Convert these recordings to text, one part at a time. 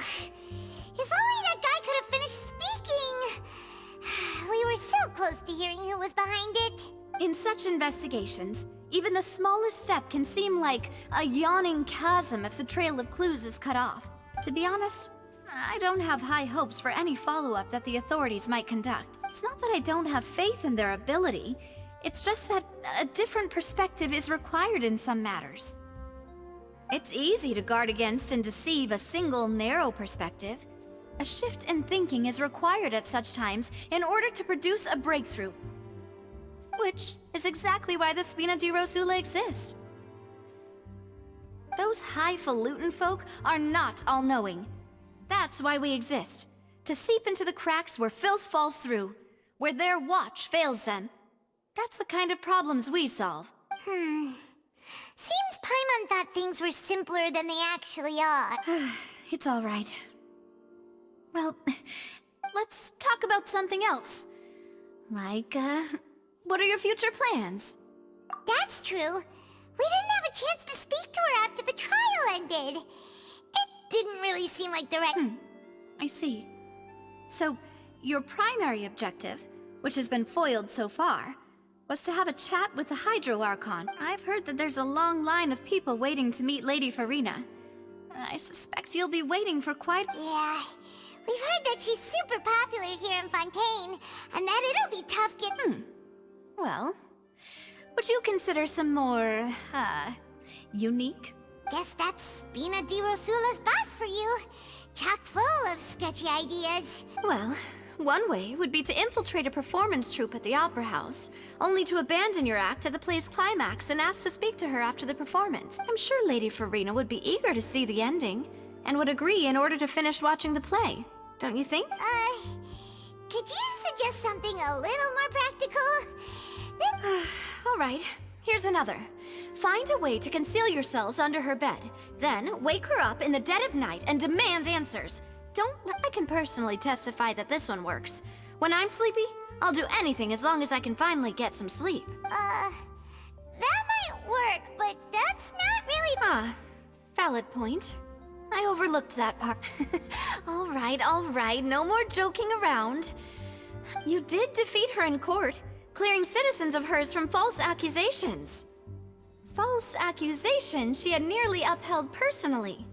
Ugh. If only that guy could have finished speaking. We were so close to hearing who was behind it. In such investigations, even the smallest step can seem like a yawning chasm if the trail of clues is cut off. To be honest, I don't have high hopes for any follow-up that the authorities might conduct. It's not that I don't have faith in their ability, it's just that a different perspective is required in some matters. It's easy to guard against and deceive a single narrow perspective. A shift in thinking is required at such times in order to produce a breakthrough. Which is exactly why the Spina di Rosula exist. Those highfalutin folk are not all-knowing. That's why we exist. To seep into the cracks where filth falls through, where their watch fails them. That's the kind of problems we solve. Seems Paimon thought things were simpler than they actually are. It's all right. Well, let's talk about something else. Like, what are your future plans? That's true. We didn't have a chance to speak to her after the trial ended. It didn't really seem like the right... I see. So, your primary objective, which has been foiled so far, was to have a chat with the Hydro Archon. I've heard that there's a long line of people waiting to meet Lady Farina. I suspect you'll be waiting for quite... Yeah, we've heard that she's super popular here in Fontaine, and that it'll be tough getting... Well, would you consider some more, unique? Guess that's Spina di Rosula's boss for you. Chock full of sketchy ideas. Well, one way would be to infiltrate a performance troupe at the Opera House, only to abandon your act at the play's climax and ask to speak to her after the performance. I'm sure Lady Farina would be eager to see the ending, and would agree in order to finish watching the play. Don't you think? Could you suggest something a little more practical? All right, here's another. Find a way to conceal yourselves under her bed, then wake her up in the dead of night and demand answers. I can personally testify that this one works. When I'm sleepy, I'll do anything as long as I can finally get some sleep. That might work, but that's not really... Valid point. I overlooked that part. All right, no more joking around. You did defeat her in court, clearing citizens of hers from false accusations. False accusations she had nearly upheld personally.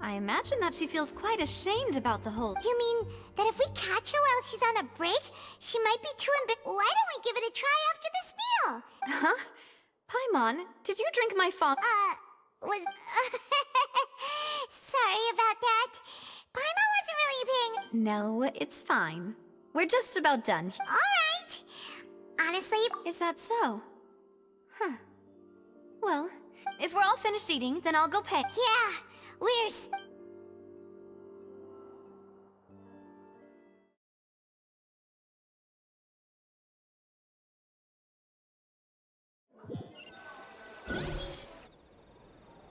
I imagine that she feels quite ashamed about the whole... You mean that if we catch her while she's on a break, she might be too Why don't we give it a try after this meal? Huh? Paimon, did you drink my was... Sorry about that. Paimon wasn't really paying... No, it's fine. We're just about done. Alright. Honestly... Is that so? Huh. Well, if we're all finished eating, then I'll go pay. Yeah, we're...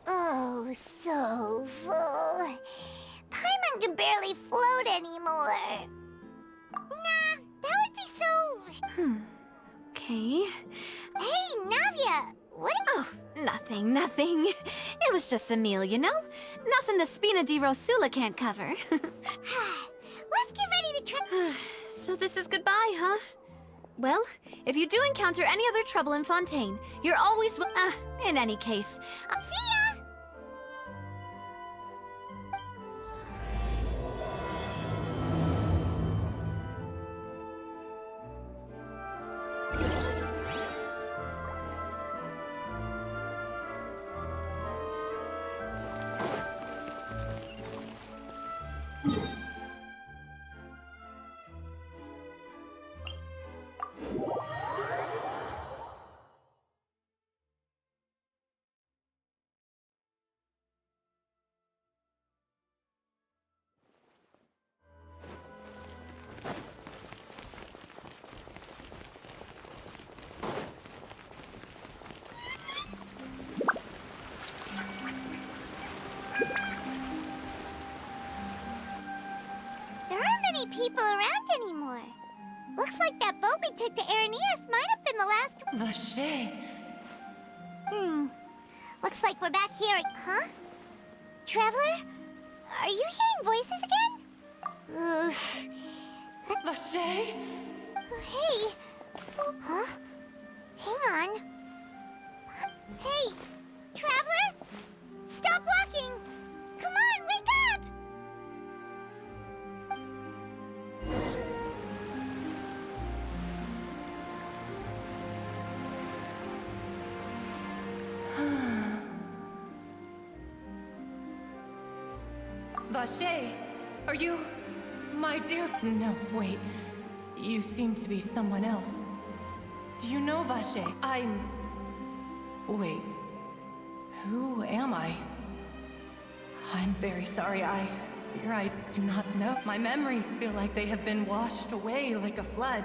Oh, so full. Paimon can barely float anymore. Nah, that would be so... Okay. Hey, Navia! What? Oh, nothing. It was just a meal, you know? Nothing the Spina di Rosula can't cover. Let's get ready to try... So this is goodbye, huh? Well, if you do encounter any other trouble in Fontaine, you're always... in any case... See ya! People around anymore. Looks like that boat we took to Araneas might have been the last... Vache. Looks like we're back here at... Huh? Traveler? Are you hearing voices again? Ugh. Vache? Hey! Huh? Hang on. Hey! Traveler? Stop walking! Come on, wake up! Vache, are you... my dear... No, wait. You seem to be someone else. Do you know Vache? I'm... Wait. Who am I? I'm very sorry. I fear I do not know. My memories feel like they have been washed away like a flood.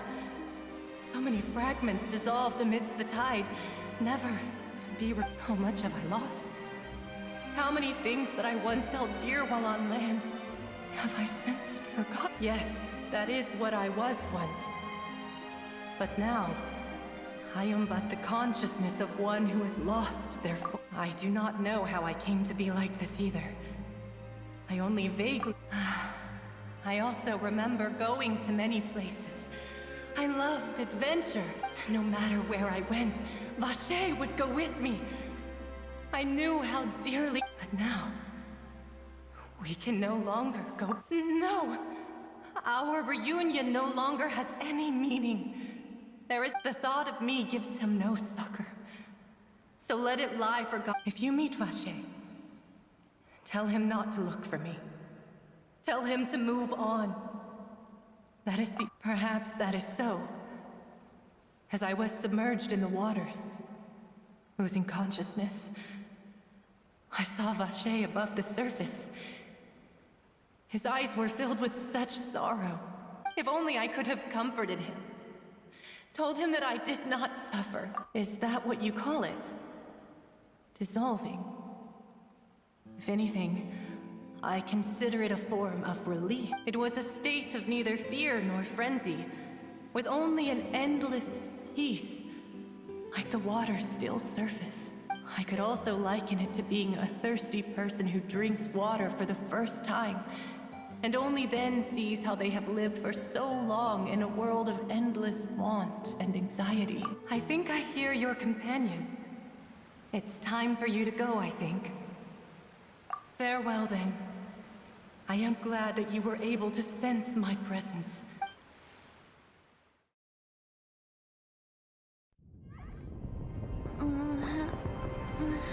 So many fragments dissolved amidst the tide. Never to be... How much have I lost? How many things that I once held dear while on land have I since forgotten? Yes, that is what I was once. But now, I am but the consciousness of one who is lost, therefore. I do not know how I came to be like this either. I only vaguely... I also remember going to many places. I loved adventure. No matter where I went, Vache would go with me. I knew how dearly... But now... we can no longer go... No! Our reunion no longer has any meaning. There is... The thought of me gives him no succor. So let it lie forgotten. If you meet Vache, tell him not to look for me. Tell him to move on. That is the... Perhaps that is so. As I was submerged in the waters, losing consciousness, I saw Vache above the surface. His eyes were filled with such sorrow. If only I could have comforted him. Told him that I did not suffer. Is that what you call it? Dissolving? If anything, I consider it a form of release. It was a state of neither fear nor frenzy, with only an endless peace, like the water's still surface. I could also liken it to being a thirsty person who drinks water for the first time, and only then sees how they have lived for so long in a world of endless want and anxiety. I think I hear your companion. It's time for you to go, I think. Farewell, then. I am glad that you were able to sense my presence.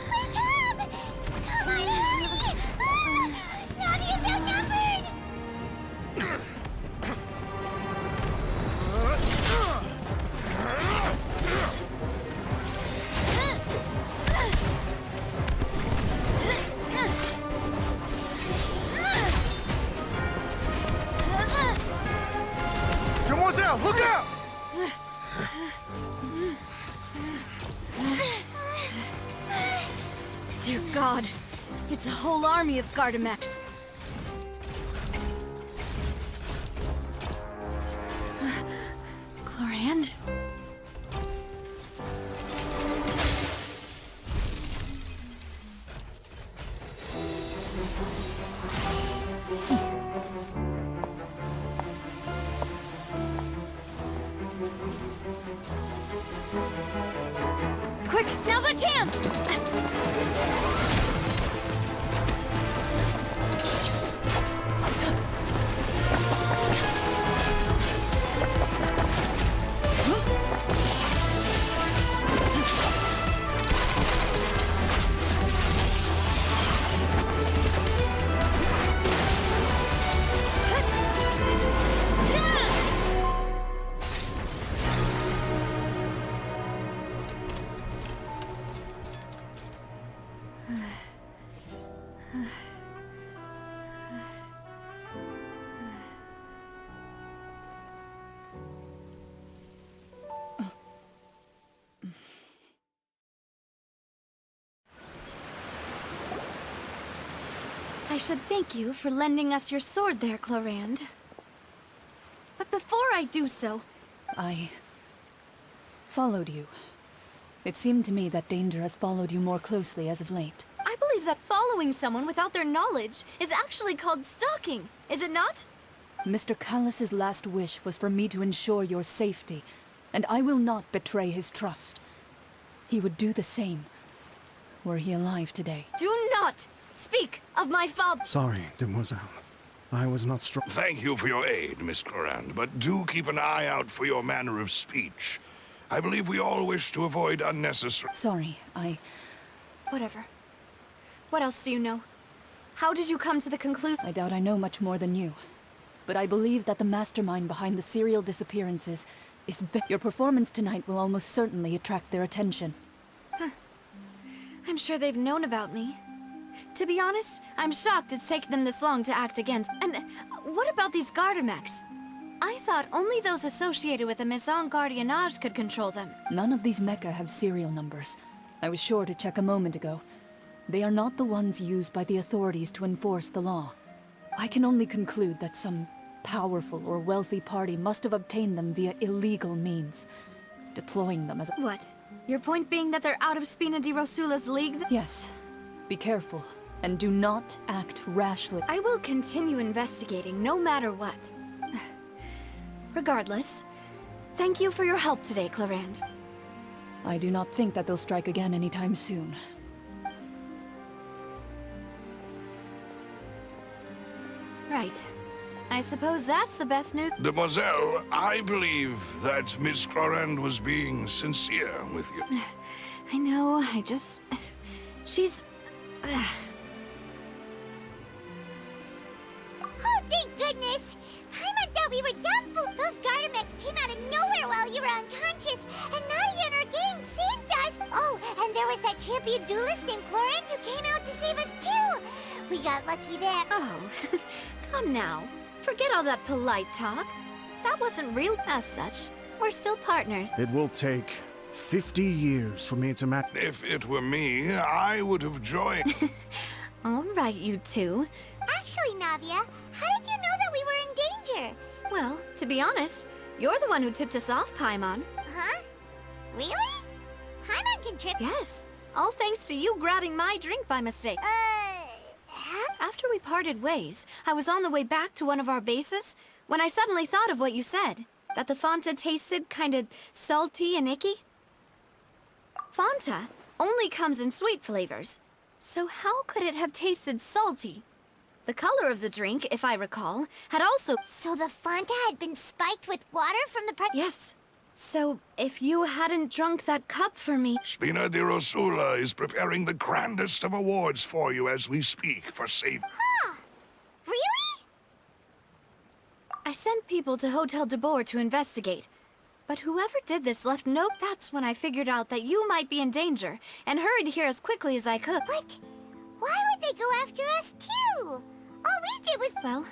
Wake up! Come on, hurry! Navi is outnumbered! Demoiselle, look out! Dear God, it's a whole army of Gardamex. Chlorand? Quick, now's our chance! I should thank you for lending us your sword there, Chlorand. But before I do so... I followed you. It seemed to me that danger has followed you more closely as of late. I believe believe that following someone without their knowledge is actually called stalking, is it not? Mr. Callus's last wish was for me to ensure your safety, and I will not betray his trust. He would do the same, were he alive today. Do not speak of my father! Sorry, demoiselle. I was not strong. Thank you for your aid, Miss Clorand, but do keep an eye out for your manner of speech. I believe we all wish to avoid unnecessary... Sorry, Whatever. What else do you know? How did you come to the conclusion? I doubt I know much more than you. But I believe that the mastermind behind the serial disappearances is your performance tonight will almost certainly attract their attention. I'm sure they've known about me. To be honest, I'm shocked it's taken them this long to act against. And what about these Gardamex? I thought only those associated with the Maison Gardiennage could control them. None of these mecha have serial numbers. I was sure to check a moment ago. They are not the ones used by the authorities to enforce the law. I can only conclude that some powerful or wealthy party must have obtained them via illegal means, deploying them as a... What? Your point being that they're out of Spina di Rosula's league? Yes. Be careful, and do not act rashly. I will continue investigating, no matter what. Regardless, thank you for your help today, Clorand. I do not think that they'll strike again anytime soon. Right. I suppose that's the best news. Demoiselle, I believe that Miss Clorand was being sincere with you. I know, she's... Oh, thank goodness! Paimon thought we were done for. Those Gardamex came out of nowhere while you were unconscious, and Nadia and her gang saved us! Oh, and there was that champion duelist named Clorand who came out to save us too! We got lucky there. Oh, come now. Forget all that polite talk. That wasn't real. As such, we're still partners. It will take 50 years for me to match. If it were me, I would have joined. All right, you two. Actually, Navia, how did you know that we were in danger? Well, to be honest, you're the one who tipped us off, Paimon. Huh? Really? Paimon can trip. Yes, all thanks to you grabbing my drink by mistake. Huh? After we parted ways, I was on the way back to one of our bases when I suddenly thought of what you said. That the Fanta tasted kind of salty and icky. Fanta only comes in sweet flavors. So how could it have tasted salty? The color of the drink, if I recall, had also... So the Fanta had been spiked with water from the Yes. So, if you hadn't drunk that cup for me... Spina di Rosula is preparing the grandest of awards for you as we speak for saving. Huh? Really? I sent people to Hotel de Boer to investigate. But whoever did this left no... That's when I figured out that you might be in danger, and hurried here as quickly as I could. But why would they go after us too? All we did was... Well,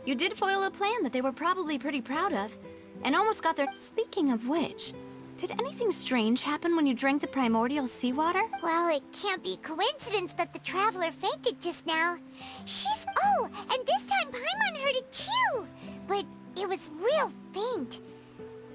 you did foil a plan that they were probably pretty proud of, and almost got their... Speaking of which, did anything strange happen when you drank the primordial seawater? Well, it can't be coincidence that the traveler fainted just now. She's... Oh, and this time Paimon heard it too! But it was real faint.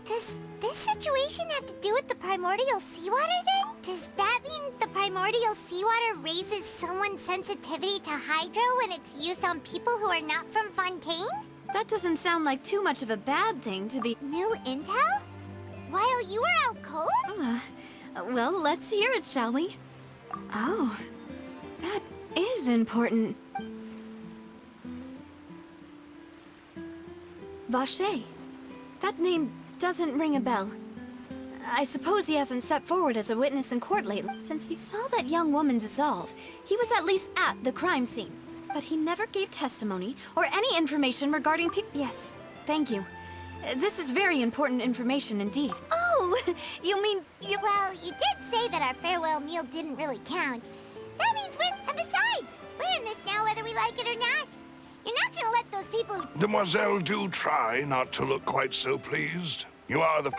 Does this situation have to do with the primordial seawater then? Does that mean the primordial seawater raises someone's sensitivity to hydro when it's used on people who are not from Fontaine? That doesn't sound like too much of a bad thing to be... New intel? While you were out cold? Well, let's hear it, shall we? Oh, that is important. Vache. That name doesn't ring a bell. I suppose he hasn't stepped forward as a witness in court lately. Since he saw that young woman dissolve, he was at least at the crime scene. But he never gave testimony or any information regarding Yes, thank you. This is very important information indeed. Oh, you mean... Well, you did say that our farewell meal didn't really count. That means we're... And besides, we're in this now whether we like it or not. You're not gonna let those people who... Demoiselle, do try not to look quite so pleased. You are the...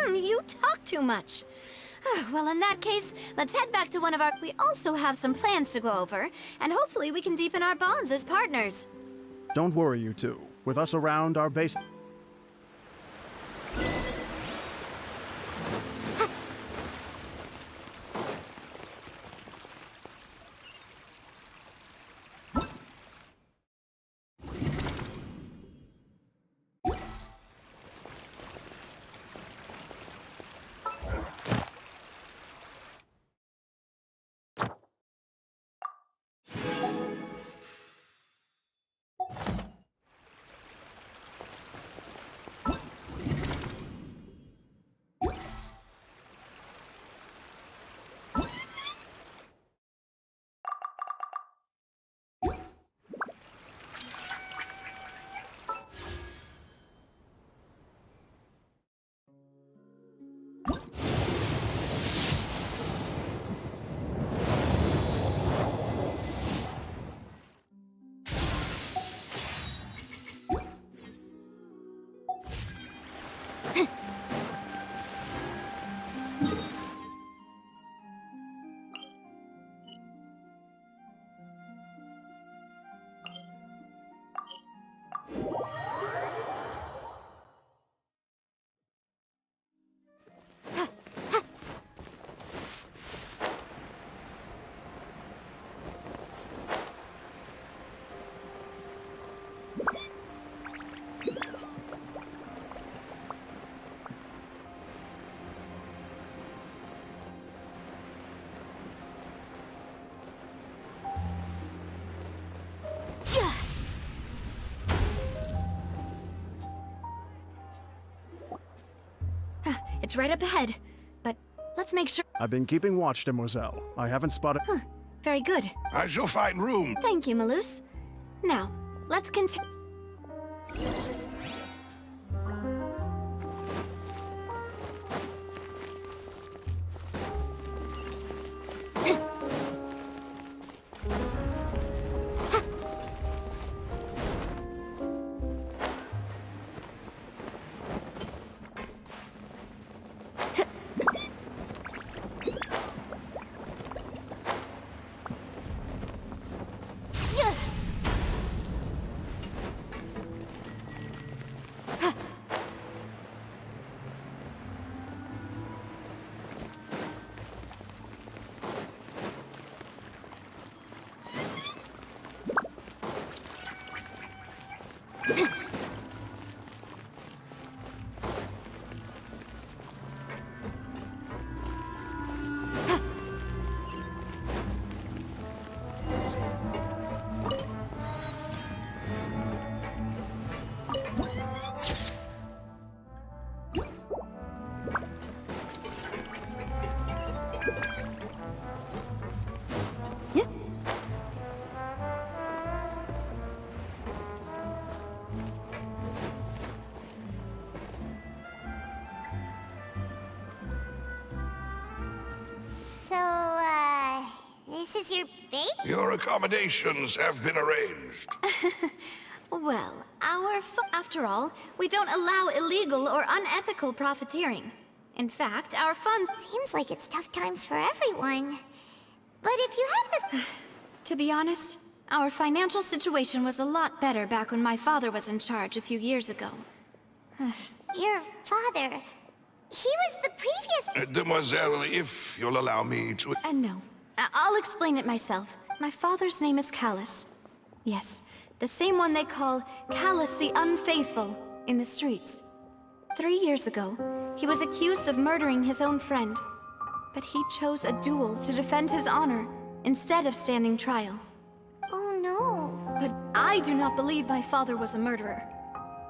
You talk too much. Well, in that case, let's head back to one of our... We also have some plans to go over, and hopefully we can deepen our bonds as partners. Don't worry, you two. With us around, our base... It's right up ahead. But let's make sure. I've been keeping watch, demoiselle. I haven't spotted... Very good. I shall find room. Thank you, Malus. Now, let's continue. This is your bait? Your accommodations have been arranged. Well, after all, we don't allow illegal or unethical profiteering. In fact, our funds... Seems like it's tough times for everyone. But if you have this... To be honest, our financial situation was a lot better back when my father was in charge a few years ago. Your father... He was the previous... Demoiselle, if you'll allow me to... No. I'll explain it myself. My father's name is Callus. Yes, the same one they call Callus the Unfaithful in the streets. 3 years ago, he was accused of murdering his own friend. But he chose a duel to defend his honor, instead of standing trial. Oh no. But I do not believe my father was a murderer.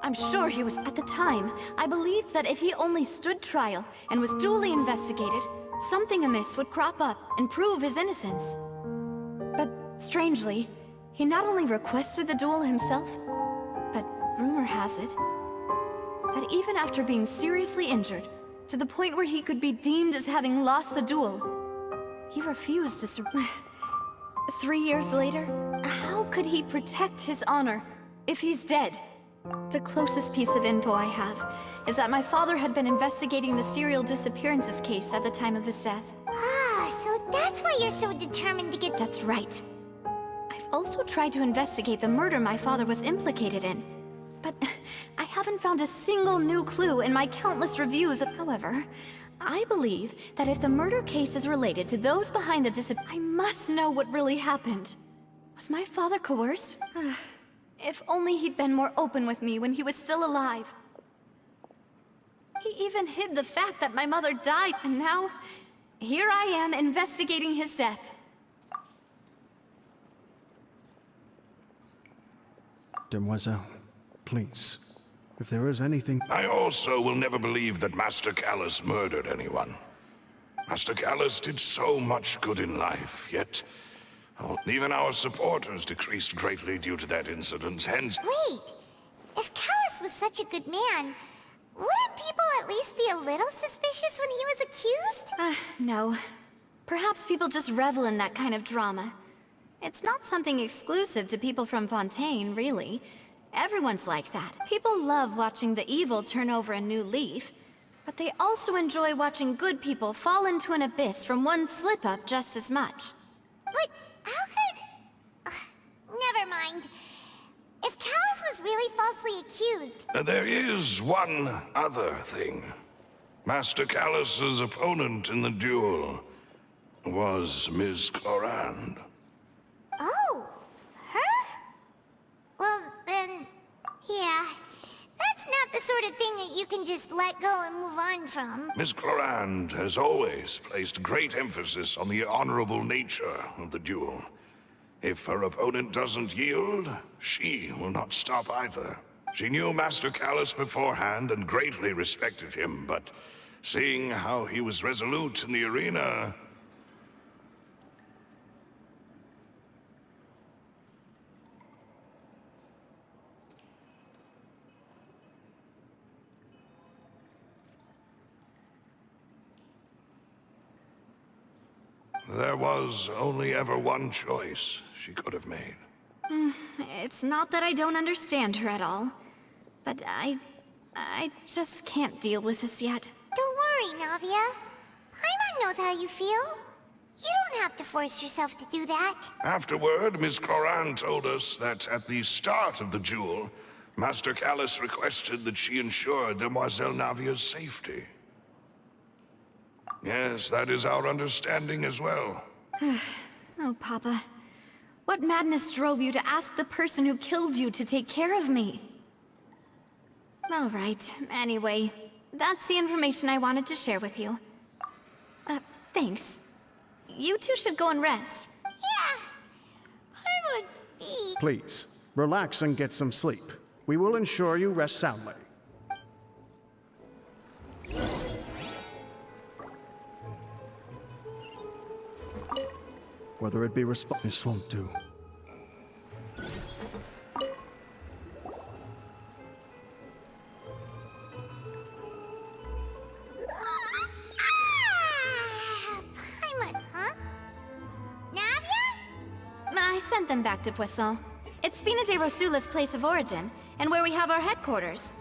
I'm sure he was. At the time, I believed that if he only stood trial and was duly investigated, something amiss would crop up and prove his innocence. But strangely, he not only requested the duel himself, but rumor has it that even after being seriously injured, to the point where he could be deemed as having lost the duel, he refused to surrender. 3 years later, how could he protect his honor if he's dead? The closest piece of info I have is that my father had been investigating the serial disappearances case at the time of his death. Ah, so that's why you're so determined to get... That's right. I've also tried to investigate the murder my father was implicated in, but I haven't found a single new clue in my countless reviews of... However, I believe that if the murder case is related to those behind the I must know what really happened. Was my father coerced? If only he'd been more open with me when he was still alive. He even hid the fact that my mother died, and now, here I am investigating his death. Demoiselle, please, if there is anything... I also will never believe that Master Callus murdered anyone. Master Callus did so much good in life, yet... even our supporters decreased greatly due to that incident, hence... Wait! If Callus was such a good man, wouldn't people at least be a little suspicious when he was accused? No. Perhaps people just revel in that kind of drama. It's not something exclusive to people from Fontaine, really. Everyone's like that. People love watching the evil turn over a new leaf, but they also enjoy watching good people fall into an abyss from one slip-up just as much. But how could... never mind. If Callus was really falsely accused... There is one other thing. Master Callus's opponent in the duel was Ms. Clorand. Oh, her? Well, then... yeah. That's not the sort of thing that you can just let go and move on from. Ms. Clorand has always placed great emphasis on the honorable nature of the duel. If her opponent doesn't yield, she will not stop either. She knew Master Callus beforehand and greatly respected him, but Seeing how he was resolute in the arena. There was only ever one choice she could have made. It's not that I don't understand her at all, but I just can't deal with this yet. Don't worry, Navia. Paimon knows how you feel. You don't have to force yourself to do that. Afterward, Ms. Coran told us that at the start of the duel, Master Callus requested that she ensure Demoiselle Navia's safety. Yes, that is our understanding as well. Oh, Papa. What madness drove you to ask the person who killed you to take care of me? All right, anyway, that's the information I wanted to share with you. Thanks. You two should go and rest. Yeah. Paimon's big. Please, relax and get some sleep. We will ensure you rest soundly. Whether it be this won't do. Paimon, huh? Navia? I sent them back to Poisson. It's Spina de Rosula's place of origin, and where we have our headquarters.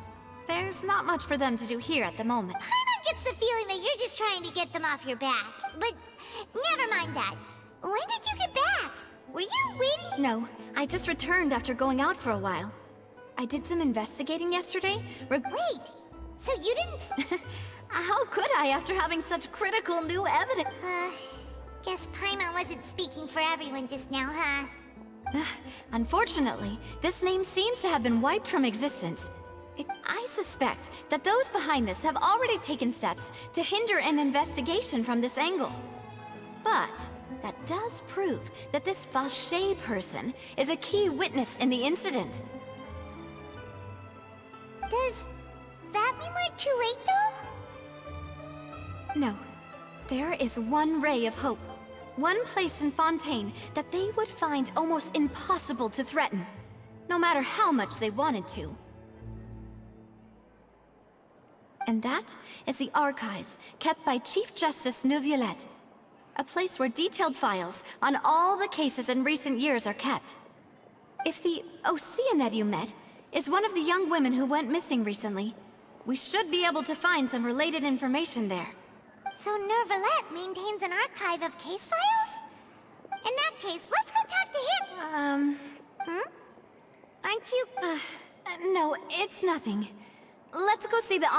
There's not much for them to do here at the moment. Paimon gets the feeling that you're just trying to get them off your back. But never mind that. When did you get back? Were you waiting? No, I just returned after going out for a while. I did some investigating yesterday. Wait, so you didn't... How could I after having such critical new evidence? Guess Paimon wasn't speaking for everyone just now, huh? Unfortunately, this name seems to have been wiped from existence. I suspect that those behind this have already taken steps to hinder an investigation from this angle. But that does prove that this Vache person is a key witness in the incident. Does that mean we're too late, though? No. There is one ray of hope. One place in Fontaine that they would find almost impossible to threaten, no matter how much they wanted to. And that is the archives kept by Chief Justice Neuvillette. A place where detailed files on all the cases in recent years are kept. If the Oceanid you met is one of the young women who went missing recently, we should be able to find some related information there. So Neuvillette maintains an archive of case files? In that case, let's go talk to him! Aren't you... No, it's nothing. Let's go see the